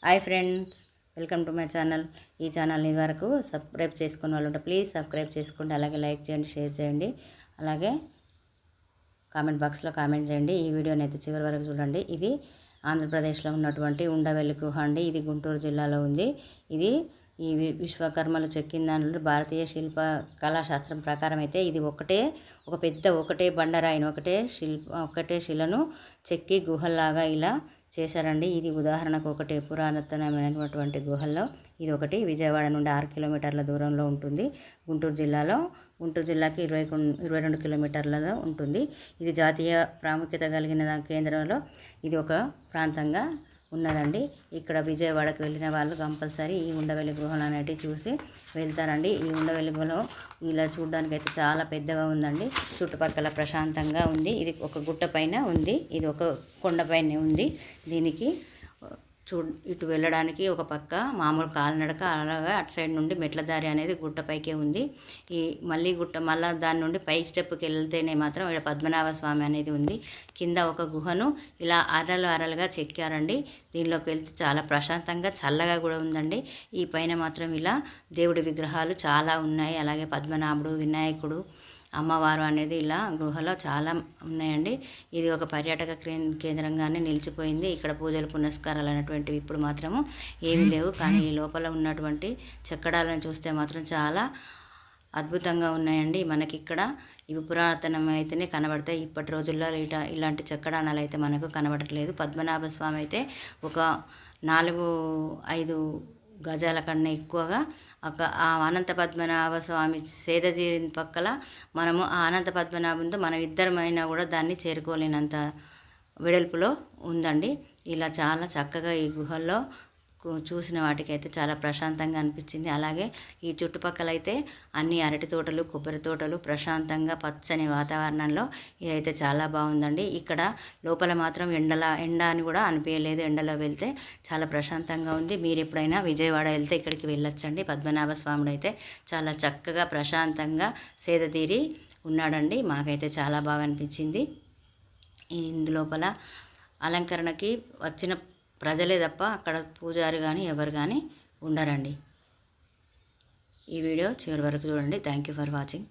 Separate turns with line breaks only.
Hi friends, welcome to my channel. ఈ ఛానల్ని వరకు సబ్స్క్రైబ్ చేసుకున్న వాళ్ళు ఉంటే ప్లీజ్ సబ్స్క్రైబ్ చేసుకోండి. అలాగే లైక్ చేయండి, షేర్ చేయండి, అలాగే కామెంట్ బాక్స్లో కామెంట్ చేయండి. ఈ వీడియోని అయితే చివరి వరకు చూడండి. ఇది ఆంధ్రప్రదేశ్లో ఉన్నటువంటి ఉండవెల్లి గృహ అండి. ఇది గుంటూరు జిల్లాలో ఉంది. ఇది ఈ విశ్వకర్మలు చెక్కిన దానిలో భారతీయ శిల్ప కళాశాస్త్రం ప్రకారం అయితే ఇది ఒకటే బండరాయిని ఒకటే శిలను చెక్కి గుహల్లాగా ఇలా చేశారండి. ఇది ఉదాహరణకు ఒకటి పురాతనమైనటువంటి గుహల్లో ఇది ఒకటి. విజయవాడ నుండి 6 కిలోమీటర్ల దూరంలో ఉంటుంది. గుంటూరు జిల్లాకి 22 కిలోమీటర్లలో ఉంటుంది. ఇది జాతీయ ప్రాముఖ్యత కలిగిన కేంద్రంలో ఇది ఒక ప్రాంతంగా ఉన్నదండి. ఇక్కడ విజయవాడకు వెళ్ళిన వాళ్ళు కంపల్సరీ ఈ ఉండవెల్లి గృహలు అనేటివి చూసి వెళ్తారండి. ఈ ఉండవెల్లి గృహం ఇలా చూడడానికి అయితే చాలా పెద్దగా ఉందండి. చుట్టుపక్కల ప్రశాంతంగా ఉంది. ఇది ఒక గుట్ట పైన ఉంది. ఇది ఒక కొండపైనే ఉంది. దీనికి ఇటు వెళ్ళడానికి ఒక పక్క మామూలు కాలినడక, అలాగా అటు సైడ్ నుండి మెట్ల దారి అనేది గుట్టపైకే ఉంది. మళ్ళీ దాని నుండి పై స్టెప్కి వెళ్తేనే మాత్రం ఇక్కడ పద్మనాభ స్వామి అనేది ఉంది. కింద ఒక గుహను ఇలా అరలుగా చెక్కారండి. దీనిలోకి వెళ్తే చాలా ప్రశాంతంగా చల్లగా కూడా ఉందండి. ఈ పైన మాత్రం ఇలా దేవుడి విగ్రహాలు చాలా ఉన్నాయి. అలాగే పద్మనాభుడు, వినాయకుడు, అమ్మవారు అనేది ఇలా గృహలో చాలా ఉన్నాయండి. ఇది ఒక పర్యాటక కేంద్రంగానే నిలిచిపోయింది. ఇక్కడ పూజలు పునస్కారాలు అనేటువంటివి ఇప్పుడు మాత్రము ఏమీ లేవు. కానీ ఈ లోపల ఉన్నటువంటి చెక్కడాలను చూస్తే మాత్రం చాలా అద్భుతంగా ఉన్నాయండి. మనకి ఇక్కడ ఇవి పురాతనం అయితేనే కనబడతాయి. ఇప్పటి రోజుల్లో ఇలాంటి చెక్కడానాలు అయితే మనకు కనబడట్లేదు. పద్మనాభ స్వామి అయితే ఒక 4-5 గజాల కన్నా ఎక్కువగా ఆ అనంత పద్మనాభ స్వామి సేదజీరిన పక్కల మనము ఆ అనంత పద్మనాభంతో మనం ఇద్దరమైనా కూడా దాన్ని చేరుకోలేనంత వెడల్పులో ఉందండి. ఇలా చాలా చక్కగా ఈ గుహల్లో చూసిన వాటికైతే చాలా ప్రశాంతంగా అనిపించింది. అలాగే ఈ చుట్టుపక్కల అయితే అన్ని అరటి తోటలు, కొబ్బరి తోటలు, ప్రశాంతంగా పచ్చని వాతావరణంలో ఇదైతే చాలా బాగుందండి. ఇక్కడ లోపల మాత్రం ఎండ అని కూడా అనిపించలేదు. ఎండలో వెళ్తే చాలా ప్రశాంతంగా ఉంది. మీరు ఎప్పుడైనా విజయవాడ వెళ్తే ఇక్కడికి వెళ్ళొచ్చండి. పద్మనాభ స్వాముడు అయితే చాలా చక్కగా ప్రశాంతంగా సేదతీరి ఉన్నాడండి. మాకైతే చాలా బాగా అనిపించింది. ఇందులోపల అలంకరణకి వచ్చిన ప్రజలే తప్ప అక్కడ పూజారి కానీ ఎవరు కానీ ఉండరండి. ఈ వీడియో చివరి వరకు చూడండి. Thank you for watching.